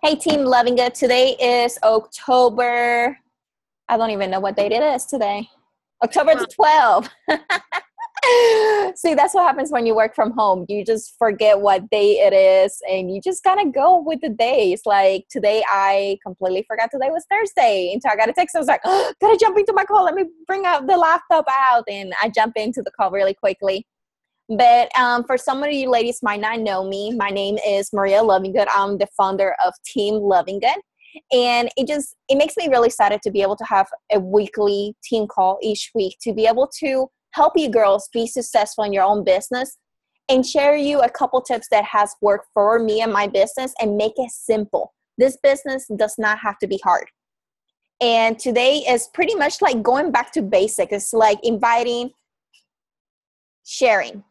Hey, Team Loving Good. Today is October. I don't even know what date it is today. October the 12th. See, that's what happens when you work from home. You just forget what day it is and you just kind of go with the days. Like today, I completely forgot today was Thursday. Until I got a text. I was like, oh, gotta jump into my call. Let me bring out the laptop out. And I jump into the call really quickly. But for some of you ladies might not know me, my name is Maria Lovingood. I'm the founder of Team Lovingood. And it makes me really excited to be able to have a weekly team call each week to be able to help you girls be successful in your own business and share you a couple tips that has worked for me and my business and make it simple. This business does not have to be hard. And today is pretty much like going back to basics. It's like inviting, sharing.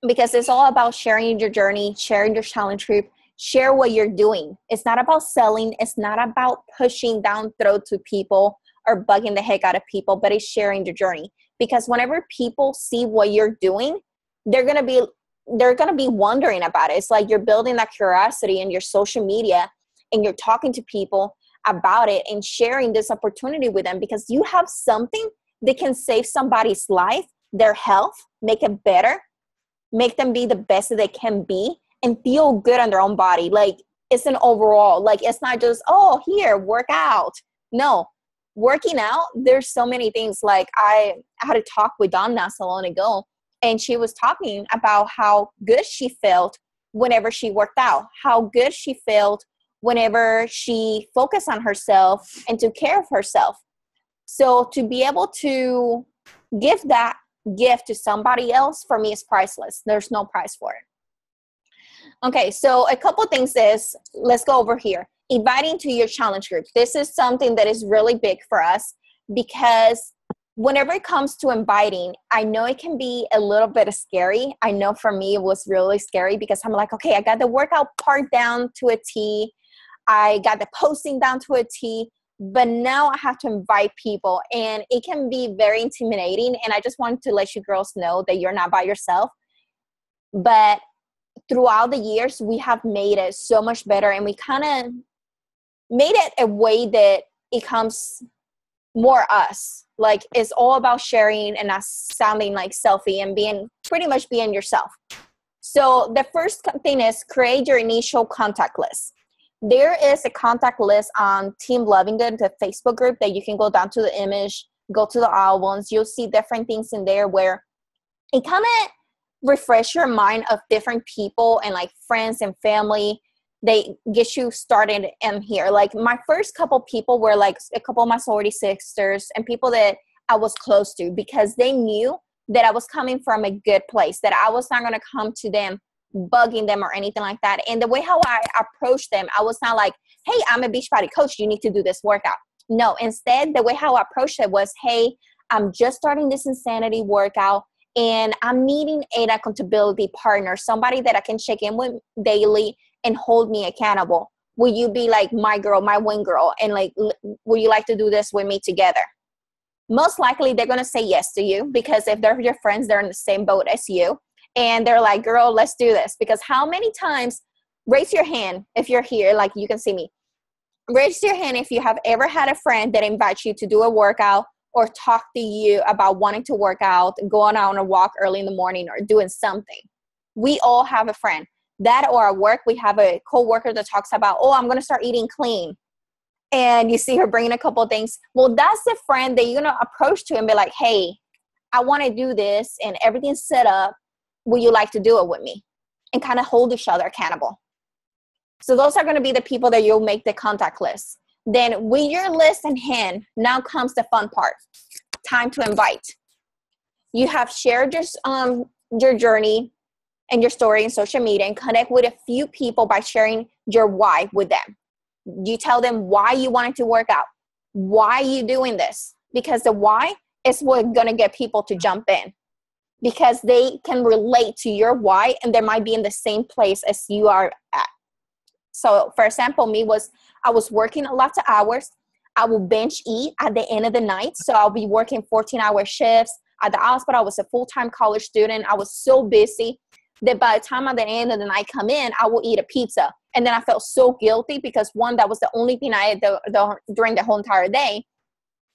Because it's all about sharing your journey, sharing your challenge group, share what you're doing. It's not about selling. It's not about pushing down throat to people or bugging the heck out of people, but it's sharing your journey. Because whenever people see what you're doing, they're gonna be wondering about it. It's like you're building that curiosity in your social media and you're talking to people about it and sharing this opportunity with them because you have something that can save somebody's life, their health, make it better, make them be the best that they can be and feel good on their own body. Like it's an overall, like it's not just, oh, here, work out. No, working out, there's so many things. Like I had a talk with Dawn not so long ago, and she was talking about how good she felt whenever she worked out, how good she felt whenever she focused on herself and took care of herself. So to be able to give that gift to somebody else, for me, is priceless. There's no price for it. Okay, so a couple things is, let's go over here. Inviting to your challenge group. This is something that is really big for us because whenever it comes to inviting, I know it can be a little bit scary. I know for me it was really scary because I'm like, okay, I got the workout part down to a T. I got the posting down to a T. But now I have to invite people and it can be very intimidating. And I just wanted to let you girls know that you're not by yourself. But throughout the years, we have made it so much better and we kind of made it a way that it comes more us. Like it's all about sharing and not sounding like selfie and being yourself. So the first thing is create your initial contact list. There is a contact list on Team Lovingood, the Facebook group that you can go down to the image, go to the albums. You'll see different things in there where it kind of refresh your mind of different people and like friends and family. They get you started in here. Like my first couple people were like a couple of my sorority sisters and people that I was close to because they knew that I was coming from a good place, that I was not going to come to them bugging them or anything like that. And the way how I approached them, I was not like, hey, I'm a Beachbody coach, you need to do this workout. No, instead, the way how I approached it was, hey, I'm just starting this insanity workout and I'm needing an accountability partner, somebody that I can check in with daily and hold me accountable. Will you be like my girl, my wing girl? And like, would you like to do this with me together? Most likely they're going to say yes to you because if they're your friends, they're in the same boat as you. And they're like, girl, let's do this. Because how many times, raise your hand if you're here, like you can see me. Raise your hand if you have ever had a friend that invites you to do a workout or talk to you about wanting to work out, going out on a walk early in the morning or doing something. We all have a friend. That or at work, we have a coworker that talks about, oh, I'm going to start eating clean. And you see her bringing a couple of things. Well, that's the friend that you're going to approach to and be like, hey, I want to do this and everything's set up. Would you like to do it with me? And kind of hold each other accountable. So those are going to be the people that you'll make the contact list. Then with your list in hand, now comes the fun part. Time to invite. You have shared your journey and your story in social media and connect with a few people by sharing your why with them. You tell them why you wanted to work out. Why are you doing this? Because the why is what's going to get people to jump in. Because they can relate to your why and they might be in the same place as you are at. So for example, I was working a lot of hours. I will binge eat at the end of the night. So I'll be working 14-hour shifts. At the hospital, I was a full-time college student. I was so busy that by the time at the end of the night come in, I will eat a pizza And then I felt so guilty because one, that was the only thing I ate during the whole entire day.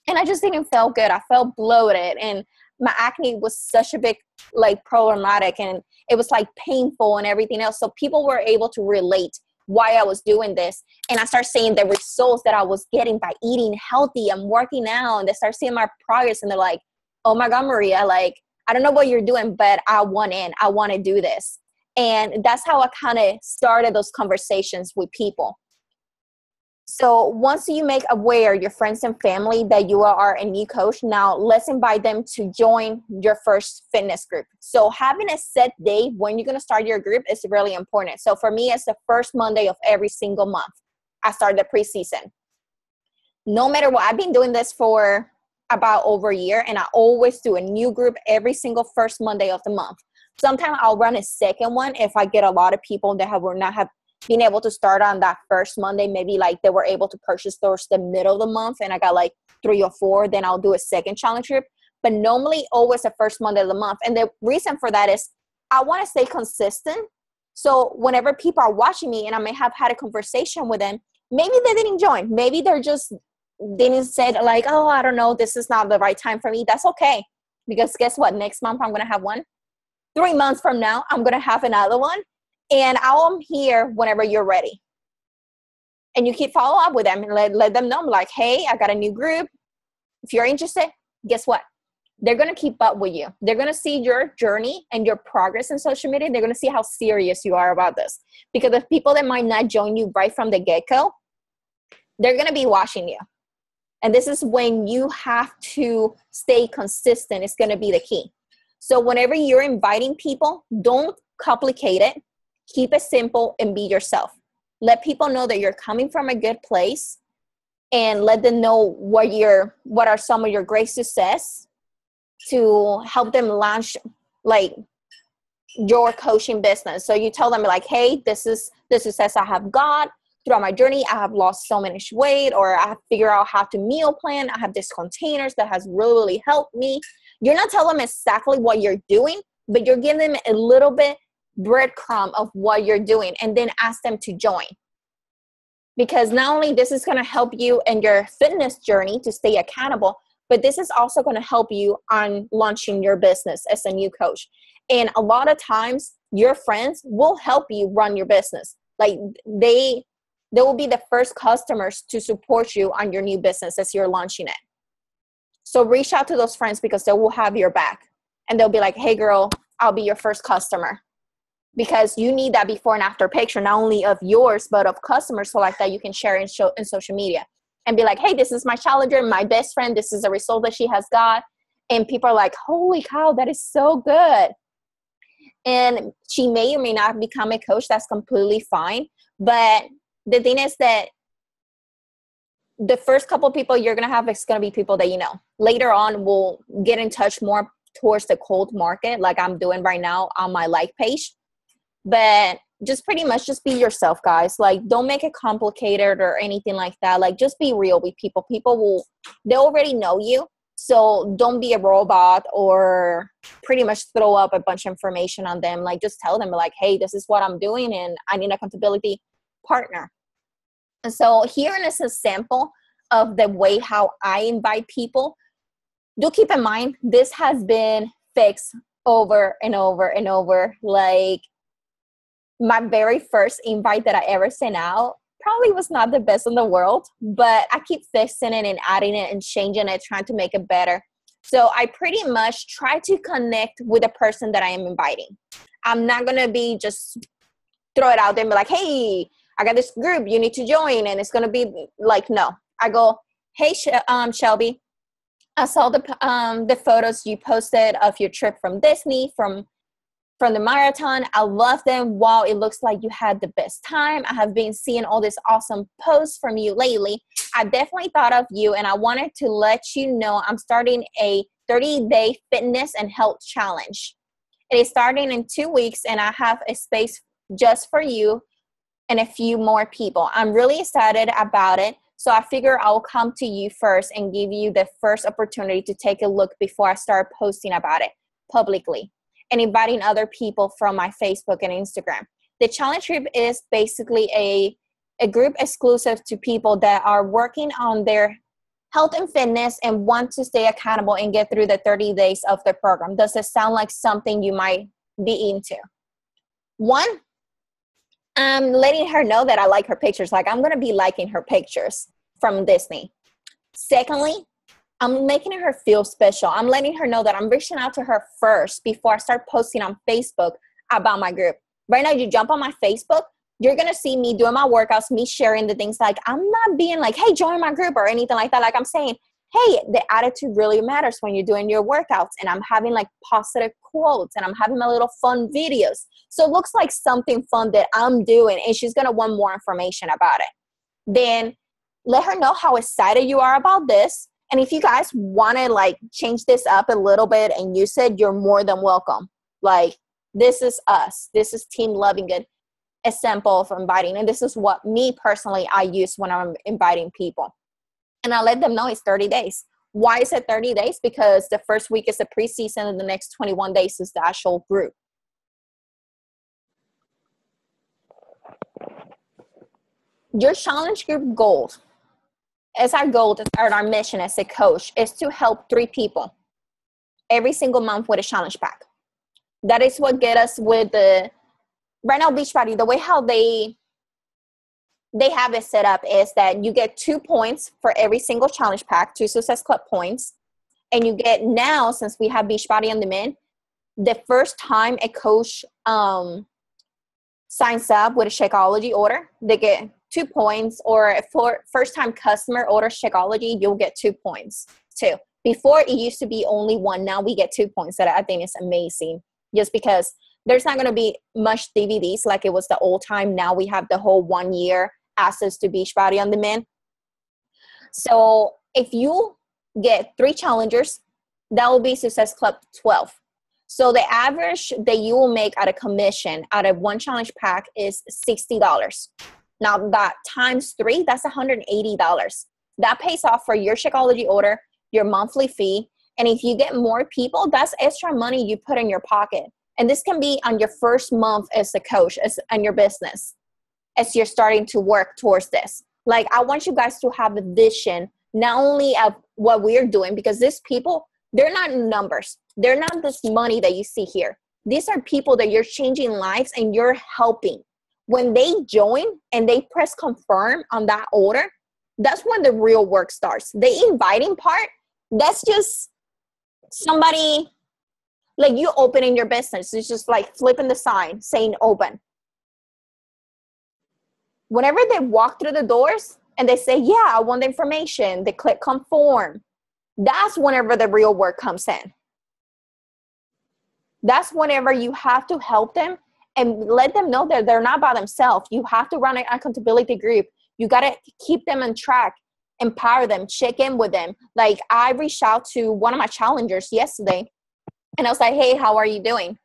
And I just didn't feel good. I felt bloated, and my acne was such a big, like, problematic, and it was like painful and everything else. So people were able to relate why I was doing this. And I started seeing the results that I was getting by eating healthy and working out. And they start seeing my progress, and they're like, oh my God, Maria, like, I don't know what you're doing, but I want in. I want to do this. And that's how I kind of started those conversations with people. So once you make aware your friends and family that you are a new coach, now let's invite them to join your first fitness group. So having a set day when you're going to start your group is really important. So for me, it's the first Monday of every single month. I start the preseason. No matter what, I've been doing this for about over a year, and I always do a new group every single first Monday of the month. Sometimes I'll run a second one if I get a lot of people that will not have been able to start on that first Monday. Maybe like they were able to purchase towards the middle of the month and I got like 3 or 4, then I'll do a second challenge group. But normally always the first Monday of the month. And the reason for that is I want to stay consistent. So whenever people are watching me and I may have had a conversation with them, maybe they didn't join. Maybe they're just didn't say like, oh, I don't know, this is not the right time for me. That's okay. Because guess what? Next month I'm going to have one. 3 months from now, I'm going to have another one. And I'm here whenever you're ready. And you keep follow up with them and let them know, like, hey, I got a new group. If you're interested, guess what? They're going to keep up with you. They're going to see your journey and your progress in social media. They're going to see how serious you are about this. Because the people that might not join you right from the get-go, they're going to be watching you. And this is when you have to stay consistent. It's going to be the key. So whenever you're inviting people, don't complicate it. Keep it simple and be yourself. Let people know that you're coming from a good place, and let them know what are some of your great success to help them launch like your coaching business. So you tell them like, hey, this is the success I have got throughout my journey. I have lost so much weight, or I have figured out how to meal plan. I have these containers that has really helped me. You're not telling them exactly what you're doing, but you're giving them a little bit breadcrumb of what you're doing, and then ask them to join. Because not only this is going to help you in your fitness journey to stay accountable, but this is also going to help you on launching your business as a new coach. And a lot of times your friends will help you run your business. Like they will be the first customers to support you on your new business as you're launching it. So reach out to those friends because they will have your back, and they'll be like, hey girl, I'll be your first customer. Because you need that before and after picture, not only of yours, but of customers, so like that you can share in social media and be like, hey, this is my challenger, my best friend. This is a result that she has got. And people are like, holy cow, that is so good. And she may or may not become a coach. That's completely fine. But the thing is that the first couple of people you're going to have is going to be people that you know. Later on, we'll get in touch more towards the cold market, like I'm doing right now on my like page. But just pretty much just be yourself, guys. Like, don't make it complicated or anything like that. Like, just be real with people. They already know you. So don't be a robot or pretty much throw up a bunch of information on them. Like, just tell them like, hey, this is what I'm doing and I need an accountability partner. And so here is a sample of the way how I invite people. Do keep in mind, this has been fixed over and over and over. Like, my very first invite that I ever sent out probably was not the best in the world, but I keep fixing it and adding it and changing it, trying to make it better. So I pretty much try to connect with the person that I am inviting. I'm not going to be just throw it out there and be like, hey, I got this group, you need to join. And it's going to be like, no. I go, hey, Shelby, I saw the photos you posted of your trip from Disney, from the marathon. I love them. Wow, it looks like you had the best time. I have been seeing all these awesome posts from you lately. I definitely thought of you, and I wanted to let you know I'm starting a 30-day fitness and health challenge. It is starting in 2 weeks, and I have a space just for you and a few more people. I'm really excited about it. So I figure I'll come to you first and give you the first opportunity to take a look before I start posting about it publicly and inviting other people from my Facebook and Instagram. The challenge trip is basically a group exclusive to people that are working on their health and fitness and want to stay accountable and get through the 30 days of the program. Does it sound like something you might be into? One, I'm letting her know that I like her pictures. Like, I'm going to be liking her pictures from Disney. Secondly, I'm making her feel special. I'm letting her know that I'm reaching out to her first before I start posting on Facebook about my group. Right now, you jump on my Facebook, you're going to see me doing my workouts, me sharing the things. Like, I'm not being like, hey, join my group or anything like that. Like, I'm saying, hey, the attitude really matters when you're doing your workouts. And I'm having like positive quotes and I'm having my little fun videos. So it looks like something fun that I'm doing, and she's going to want more information about it. Then let her know how excited you are about this. And if you guys want to like change this up a little bit and use it, you're more than welcome. Like, this is us. This is Team Loving Good. A sample of inviting. And this is what me personally, I use when I'm inviting people. And I let them know it's 30 days. Why is it 30 days? Because the first week is the preseason and the next 21 days is the actual group. Your challenge group goals, as our goal or our mission as a coach, is to help 3 people every single month with a challenge pack. That is what get us with the right now Beachbody. The way how they have it set up is that you get 2 points for every single challenge pack, 2 Success Club points. And you get now, since we have Beachbody on demand, the first time a coach signs up with a Shakeology order, they get 2 points, or for first time customer orders Shakeology, you'll get 2 points too. Before it used to be only 1, now we get 2 points. That I think is amazing, just because there's not going to be much DVDs like it was the old time. Now we have the whole 1 year access to Beachbody on demand. So if you get 3 challengers, that will be Success Club 12. So the average that you will make out of commission out of 1 challenge pack is $60. Now that times 3, that's $180. That pays off for your Shakeology order, your monthly fee. And if you get more people, that's extra money you put in your pocket. And this can be on your first month as a coach, as on your business, as you're starting to work towards this. Like, I want you guys to have a vision, not only of what we're doing, because these people, they're not numbers. They're not this money that you see here. These are people that you're changing lives and you're helping. When they join and they press confirm on that order, that's when the real work starts. The inviting part, that's just somebody, like you opening your business. It's just like flipping the sign saying open. Whenever they walk through the doors and they say, yeah, I want the information, they click conform, that's whenever the real work comes in. That's whenever you have to help them and let them know that they're not by themselves. You have to run an accountability group. You got to keep them on track, empower them, check in with them. Like, I reached out to one of my challengers yesterday and I was like, hey, how are you doing?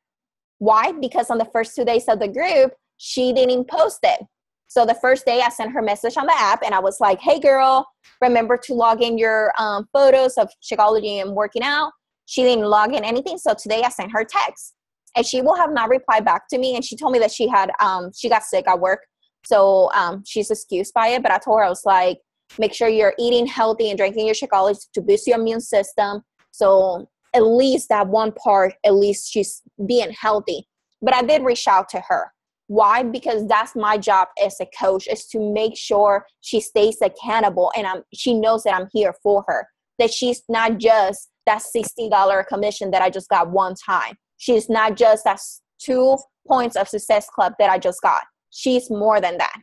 Why? Because on the first 2 days of the group, she didn't post it. So the first day I sent her a message on the app and I was like, hey girl, remember to log in your photos of Shakeology and working out. She didn't log in anything. So today I sent her a text and she will have not replied back to me. And she told me that she got sick at work. So she's excused by it. But I told her, I was like, make sure you're eating healthy and drinking your Shakeology to boost your immune system. So at least that one part, at least she's being healthy. But I did reach out to her. Why? Because that's my job as a coach, is to make sure she stays accountable and she knows that I'm here for her. That she's not just that $60 commission that I just got one time. She's not just that 2 points of Success Club that I just got. She's more than that.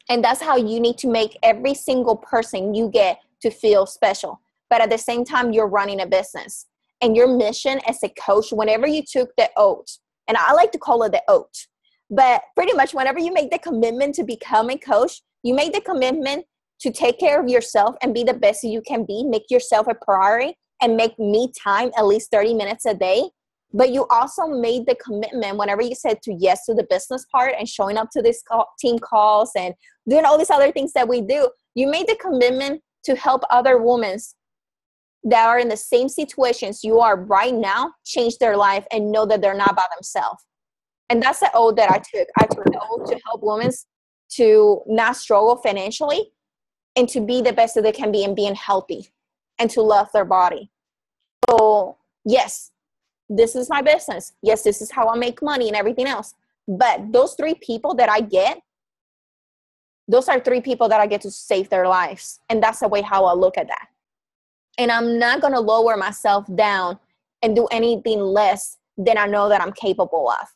And that's how you need to make every single person you get to feel special. But at the same time, you're running a business. And your mission as a coach, whenever you took the oath, and I like to call it the oath, but pretty much whenever you make the commitment to become a coach, you make the commitment to take care of yourself and be the best you can be, make yourself a priority, and make me time at least 30 minutes a day. But you also made the commitment whenever you said yes to the business part and showing up to these team calls and doing all these other things that we do. You made the commitment to help other women that are in the same situations you are right now change their life and know that they're not by themselves. And that's the oath that I took. I took the oath to help women to not struggle financially and to be the best that they can be and being healthy and to love their body. So yes, this is my business. Yes, this is how I make money and everything else. But those 3 people that I get, those are 3 people that I get to save their lives. And that's the way how I look at that. And I'm not going to lower myself down and do anything less than I know that I'm capable of.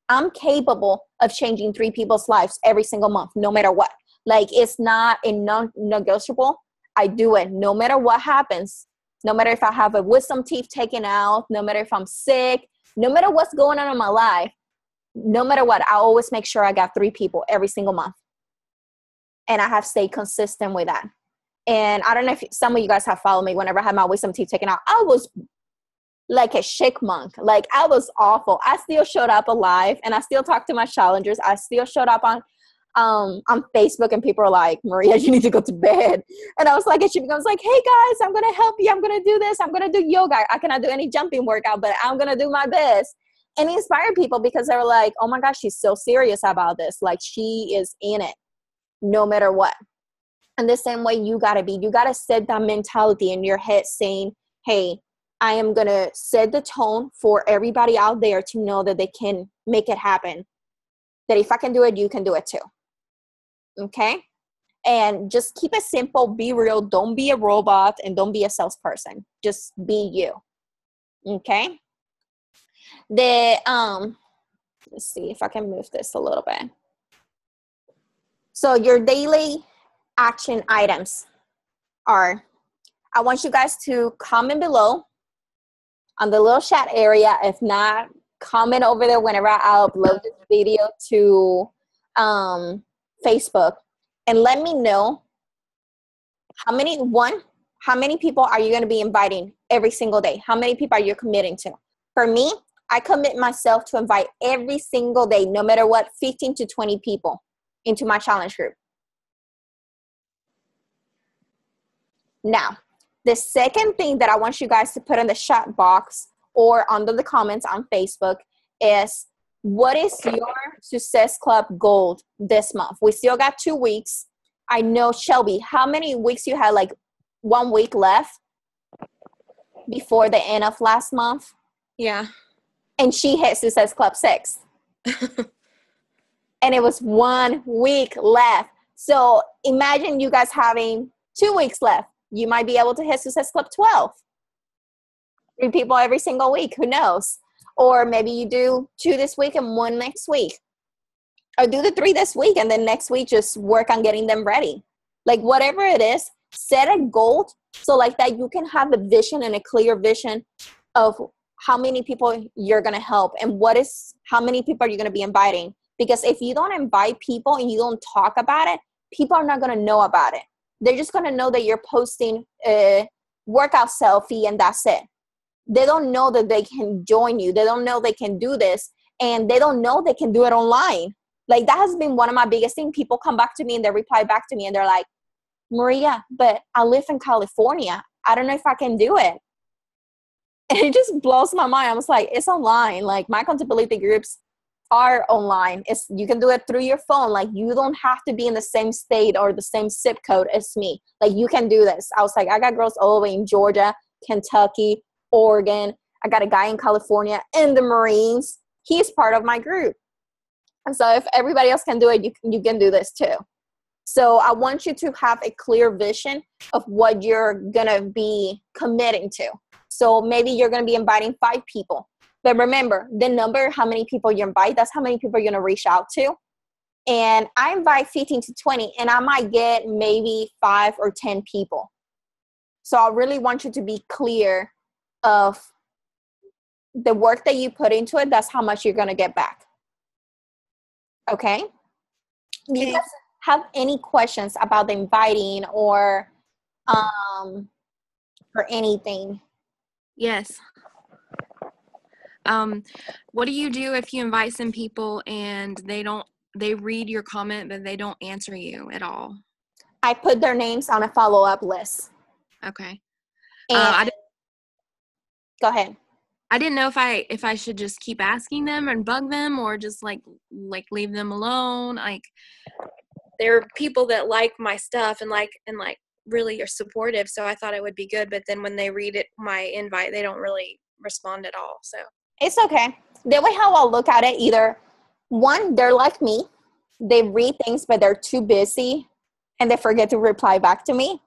I'm capable of changing 3 people's lives every single month, no matter what. Like, it's not a non-negotiable. I do it no matter what happens. No matter if I have a wisdom teeth taken out, no matter if I'm sick, no matter what's going on in my life, no matter what, I always make sure I got 3 people every single month. And I have stayed consistent with that. And I don't know if some of you guys have followed me. Whenever I had my wisdom teeth taken out, I was like a chipmunk. Like, I was awful. I still showed up alive, and I still talked to my challengers. I still showed up on Facebook, and people are like, Maria, you need to go to bed. And I was like, and she becomes like, hey guys, I'm going to help you. I'm going to do this. I'm going to do yoga. I cannot do any jumping workout, but I'm going to do my best. And inspire people because they're like, oh my gosh, she's so serious about this. Like, she is in it no matter what. And the same way you got to be. You got to set that mentality in your head saying, hey, I am going to set the tone for everybody out there to know that they can make it happen. That if I can do it, you can do it too. Okay? And just keep it simple. Be real. Don't be a robot and don't be a salesperson. Just be you. Okay? Let's see if I can move this a little bit. So your daily action items are, I want you guys to comment below on the little chat area. If not, comment over there whenever I upload this video to Facebook, and let me know how many people are you going to be inviting every single day? How many people are you committing to? For me, I commit myself to invite every single day, no matter what, 15 to 20 people into my challenge group. Now, the second thing that I want you guys to put in the chat box or under the comments on Facebook is, what is your Success Club goal this month? We still got 2 weeks. I know, Shelby, how many weeks you had? Like 1 week left before the end of last month? Yeah. And she hit Success Club 6. And it was 1 week left. So imagine you guys having 2 weeks left. You might be able to hit Success Club 12. 3 people every single week. Who knows? Or maybe you do 2 this week and 1 next week. Or do the 3 this week and then next week just work on getting them ready. Like, whatever it is, set a goal so like that you can have a vision and a clear vision of how many people you're going to help and how many people are you going to be inviting. Because if you don't invite people and you don't talk about it, people are not going to know about it. They're just going to know that you're posting a workout selfie and that's it. They don't know that they can join you. They don't know they can do this. And they don't know they can do it online. Like, that has been one of my biggest things. People come back to me and they reply back to me and they're like, Maria, but I live in California. I don't know if I can do it. And it just blows my mind. I was like, it's online. Like, my accountability groups are online. You can do it through your phone. Like, you don't have to be in the same state or the same zip code as me. Like, you can do this. I was like, I got girls all the way in Georgia, Kentucky, Oregon. I got a guy in California in the Marines. He's part of my group. And so if everybody else can do it, you can do this too. So I want you to have a clear vision of what you're going to be committing to. So maybe you're going to be inviting 5 people. But remember, the number, how many people you invite, that's how many people you're going to reach out to. And I invite 15 to 20, and I might get maybe 5 or 10 people. So I really want you to be clear of the work that you put into it. That's how much you're going to get back. Okay? Do you guys have any questions about the inviting or anything? Yes. What do you do if you invite some people and they read your comment, but they don't answer you at all? I put their names on a follow-up list. Okay. And go ahead. I didn't know if I should just keep asking them and bug them or just like leave them alone. Like there are people that like my stuff and really are supportive, so I thought it would be good. But then when they read it, my invite, they don't really respond at all. So It's okay. The way how I'll look at it, either one, they're like me. They read things, but they're too busy and they forget to reply back to me.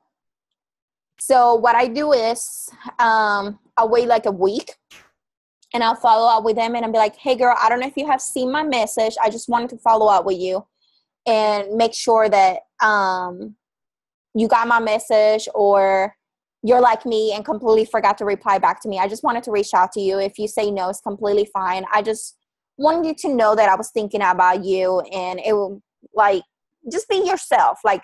So what I do is I'll wait like a week and I'll follow up with them and I'll be like, hey girl, I don't know if you have seen my message. I just wanted to follow up with you and make sure that you got my message, or you're like me and completely forgot to reply back to me. I just wanted to reach out to you. If you say no, it's completely fine. I just wanted you to know that I was thinking about you, and it will, like, just be yourself. Like,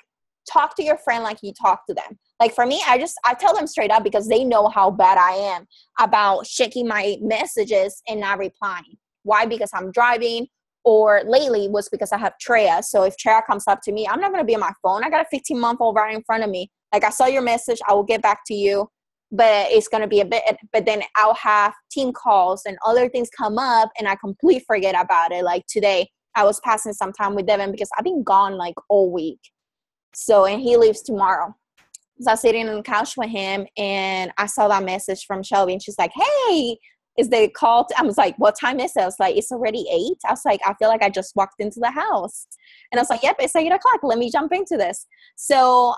talk to your friend like you talk to them. Like for me, I tell them straight up because they know how bad I am about checking my messages and not replying. Why? Because I'm driving, or lately was because I have Treya. So if Treya comes up to me, I'm not going to be on my phone. I got a 15-month-old right in front of me. Like, I saw your message, I will get back to you, but it's going to be a bit, but then I'll have team calls and other things come up and I completely forget about it. Like today, I was passing some time with Devin because I've been gone like all week. So, and he leaves tomorrow. So I was sitting on the couch with him and I saw that message from Shelby and she's like, hey, is the call? I was like, what time is it? I was like, it's already 8. I was like, I feel like I just walked into the house. And I was like, yep, it's 8 o'clock. Let me jump into this. So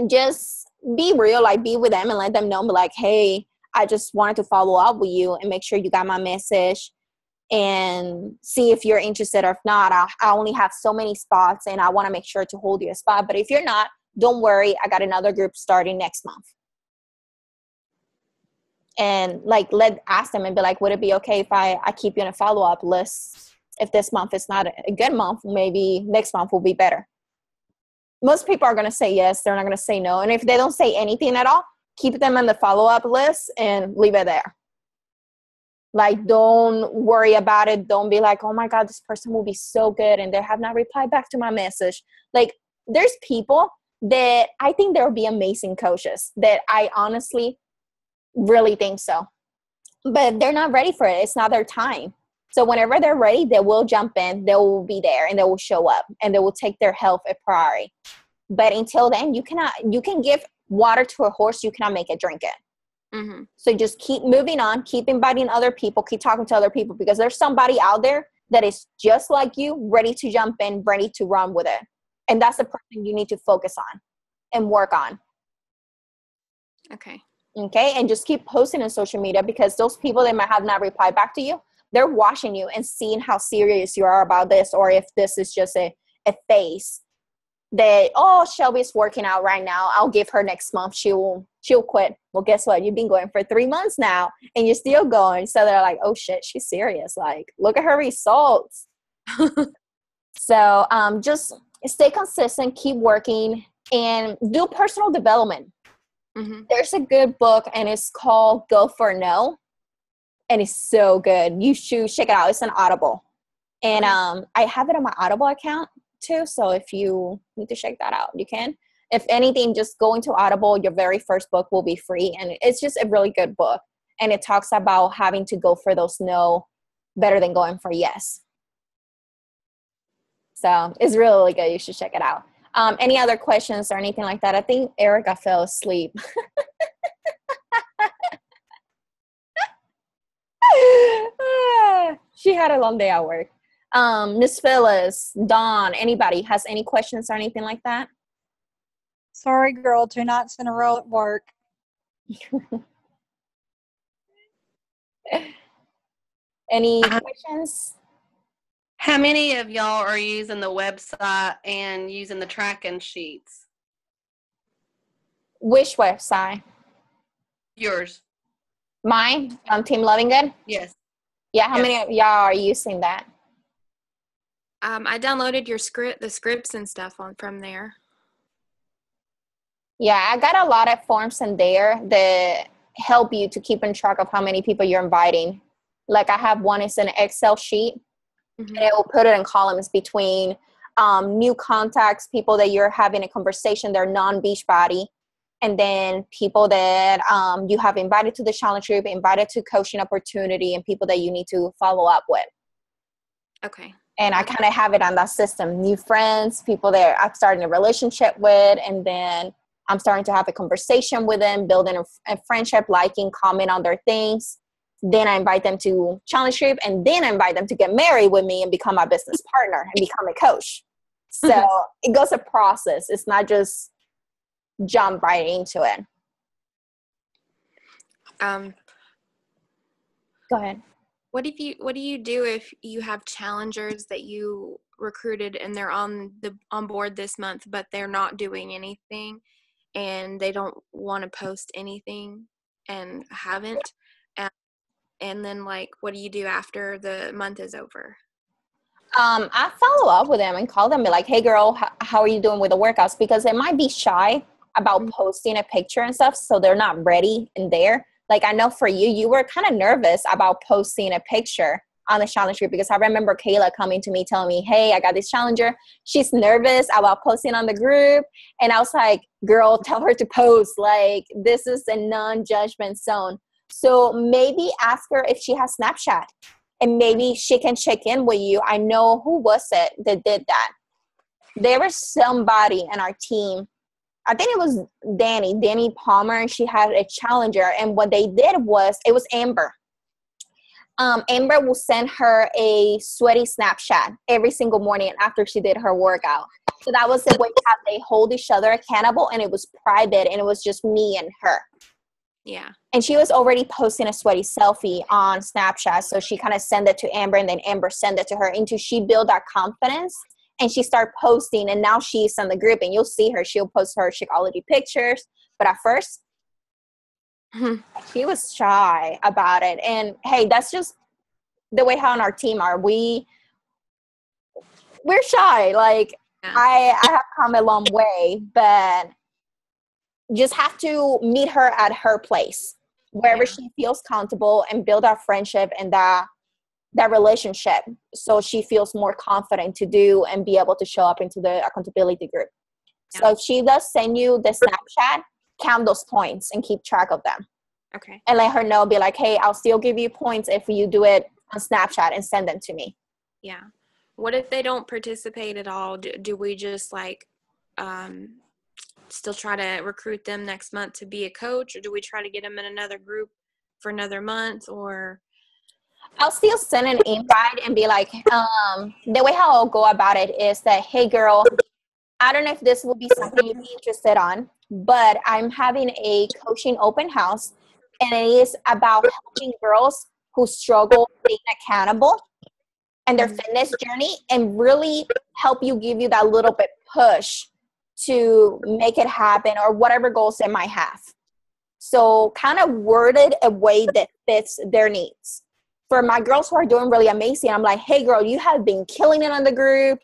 just be real, like be with them and let them know, be like, hey, I just wanted to follow up with you and make sure you got my message and see if you're interested, or if not, I only have so many spots and I want to make sure to hold you a spot. But if you're not, don't worry, I got another group starting next month. And like, ask them and be like, would it be okay if I keep you in a follow-up list? If this month is not a good month, maybe next month will be better. Most people are going to say yes. They're not going to say no. And if they don't say anything at all, keep them on the follow-up list and leave it there. Like, don't worry about it. Don't be like, oh my God, this person will be so good and they have not replied back to my message. Like, there's people that I think there will be amazing coaches that I honestly really think so. But they're not ready for it. It's not their time. So whenever they're ready, they will jump in, they will be there, and they will show up, and they will take their health a priority. But until then, you can give water to a horse, you cannot make it drink it. Mm-hmm. So just keep moving on, keep inviting other people, keep talking to other people, because there's somebody out there that is just like you, ready to jump in, ready to run with it. And that's the person you need to focus on and work on. Okay. And just keep posting on social media, because those people that might have not replied back to you, they're watching you and seeing how serious you are about this, or if this is just a phase that, oh, Shelby's working out right now, I'll give her next month, she'll quit. Well, guess what? You've been going for 3 months now and you're still going. So they're like, oh shit, she's serious. Like, look at her results. So just stay consistent, keep working, and do personal development. Mm-hmm. There's a good book and it's called Go for No. And it's so good. You should check it out. It's an Audible. And I have it on my Audible account too. So if you need to check that out, you can. If anything, just go into Audible. Your very first book will be free. And it's just a really good book. And it talks about having to go for those no better than going for yes. So it's really, really good. You should check it out. Any other questions or anything like that? I think Erica fell asleep. She had a long day at work. Miss Phyllis, Dawn, anybody has any questions or anything like that? Sorry, girl, 2 nights in a row at work. Any questions? How many of y'all are using the website and using the tracking sheets? Which website? Yours. Mine? Team Loving Good? Yes. Yeah, how many of y'all are using that? I downloaded the scripts and stuff from there. Yeah, I got a lot of forms in there that help you to keep in track of how many people you're inviting. Like I have one, it's an Excel sheet, and it will put it in columns between new contacts, people that you're having a conversation, they're non-Beachbody, and then people that you have invited to the challenge group, invited to coaching opportunity, and people that you need to follow up with. Okay. And I kind of have it on that system. New friends, people that I'm starting a relationship with, and then I'm starting to have a conversation with them, building a friendship, liking, comment on their things. Then I invite them to challenge group, and then I invite them to get married with me and become my business partner and become a coach. So it goes a process. It's not just jump right into it. Go ahead. What do you do if you have challengers that you recruited and they're on board this month, but they're not doing anything and they don't want to post anything and haven't? And then, like, what do you do after the month is over? I follow up with them and call them, be like, hey girl, how are you doing with the workouts? Because they might be shy about posting a picture and stuff, so they're not ready in there. Like, I know for you, you were kind of nervous about posting a picture on the challenge group, because I remember Kayla coming to me telling me, hey, I got this challenger. She's nervous about posting on the group. And I was like, girl, tell her to post. Like, this is a non-judgment zone. So maybe ask her if she has Snapchat, and maybe she can check in with you. I know, who was it that did that? There was somebody in our team, I think it was Danny Palmer, and she had a challenger. And what they did was, it was Amber. Amber will send her a sweaty Snapchat every single morning after she did her workout. So that was the way how they hold each other accountable, and it was private, and it was just me and her. Yeah. And she was already posting a sweaty selfie on Snapchat. So she kind of sent it to Amber, and then Amber sent it to her until she built that confidence. And she started posting, and now she's in the group, and you'll see her. She'll post her Shakeology pictures. But at first, she was shy about it. And hey, that's just the way how on our team are. We're shy. Like, yeah. I have come a long way, but just have to meet her at her place, wherever she feels comfortable, and build our friendship and that relationship, so she feels more confident to do and be able to show up into the accountability group. Yeah. So if she does send you the Snapchat, count those points and keep track of them. Okay. And let her know, be like, hey, I'll still give you points if you do it on Snapchat, and send them to me. Yeah. What if they don't participate at all? Do we just like still try to recruit them next month to be a coach, or do we try to get them in another group for another month? Or I'll still send an invite and be like, the way how I'll go about it is that, hey girl, I don't know if this will be something you'd be interested on, but I'm having a coaching open house, and it is about helping girls who struggle being accountable and their fitness journey, and really help you, give you that little bit push to make it happen, or whatever goals they might have. So kind of worded a way that fits their needs. For my girls who are doing really amazing, I'm like, hey girl, you have been killing it on the group.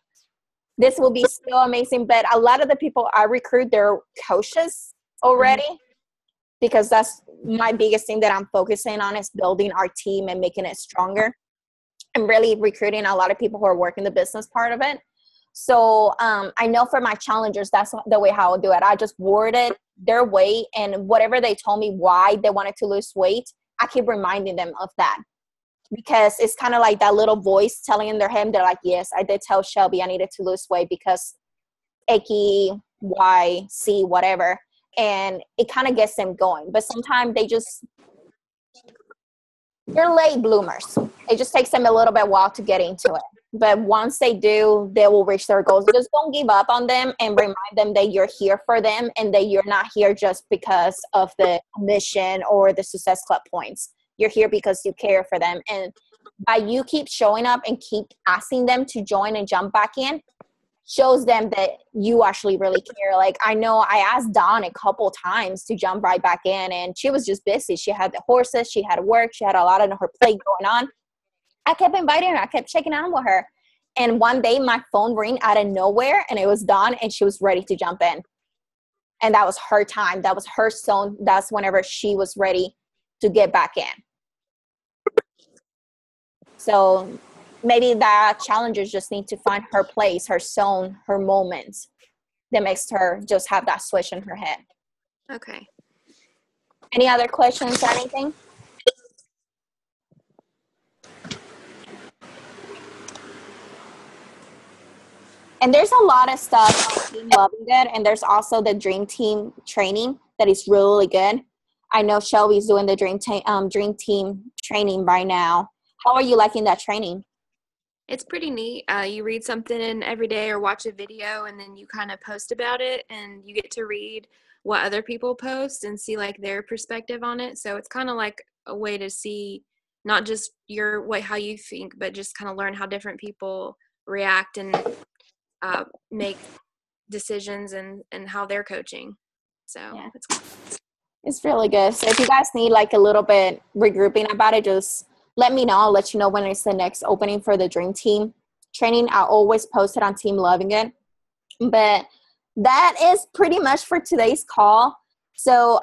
This will be so amazing. But a lot of the people I recruit, they're coaches already, because that's my biggest thing that I'm focusing on, is building our team and making it stronger, and really recruiting a lot of people who are working the business part of it. So I know for my challengers, that's the way how I'll do it. I just word it their way, and whatever they told me why they wanted to lose weight, I keep reminding them of that. Because it's kind of like that little voice telling in their head, they're like, yes, I did tell Shelby I needed to lose weight because X, Y, Z, whatever. And it kind of gets them going. But sometimes they're late bloomers. It just takes them a little bit while to get into it. But once they do, they will reach their goals. Just don't give up on them, and remind them that you're here for them, and that you're not here just because of the mission or the Success Club points. You're here because you care for them. And by you keep showing up and keep asking them to join and jump back in, shows them that you actually really care. Like, I know I asked Dawn a couple times to jump right back in, and she was just busy. She had the horses, she had work, she had a lot on her plate going on. I kept inviting her. I kept checking out with her. And one day my phone rang out of nowhere, and it was Dawn, and she was ready to jump in. And that was her time. That was her zone. That's whenever she was ready to get back in. So maybe that challengers just need to find her place, her zone, her moment that makes her just have that switch in her head. Okay. Any other questions or anything? And there's a lot of stuff on Team Loving Good, and there's also the Dream Team training that is really good. I know Shelby's doing the Dream Team training right now. How are you liking that training? It's pretty neat. You read something in every day or watch a video, and then you kind of post about it, and you get to read what other people post and see like their perspective on it. So it's kind of like a way to see not just your way how you think, but just kind of learn how different people react and make decisions and how they're coaching. So Yeah. it's cool. It's really good. So if you guys need like a little bit regrouping about it, just let me know. I'll let you know when it's the next opening for the Dream Team training. I'll always post it on Team Loving It. But that is pretty much for today's call. So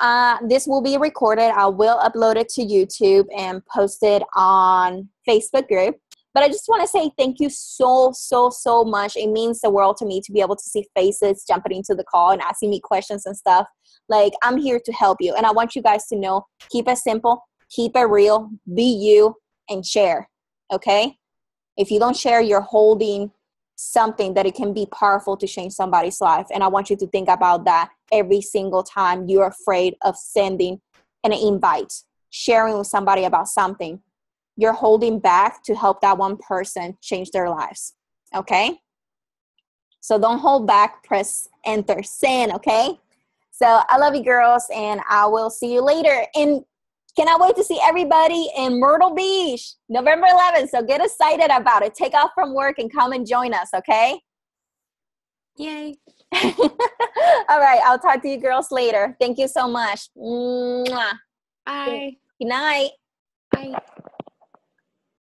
this will be recorded. I will upload it to YouTube and post it on Facebook group. But I just want to say thank you so much. It means the world to me to be able to see faces jumping into the call and asking me questions and stuff. Like, I'm here to help you. And I want you guys to know, keep it simple, keep it real, be you, and share, okay? If you don't share, you're holding something that it can be powerful to change somebody's life. And I want you to think about that every single time you're afraid of sending an invite, sharing with somebody about something. You're holding back to help that one person change their lives, okay? So don't hold back, press enter, send, okay? So I love you girls, and I will see you later. And cannot wait to see everybody in Myrtle Beach, November 11th. So get excited about it. Take off from work and come and join us, okay? Yay. All right, I'll talk to you girls later. Thank you so much. Mwah. Bye. Good night. Bye.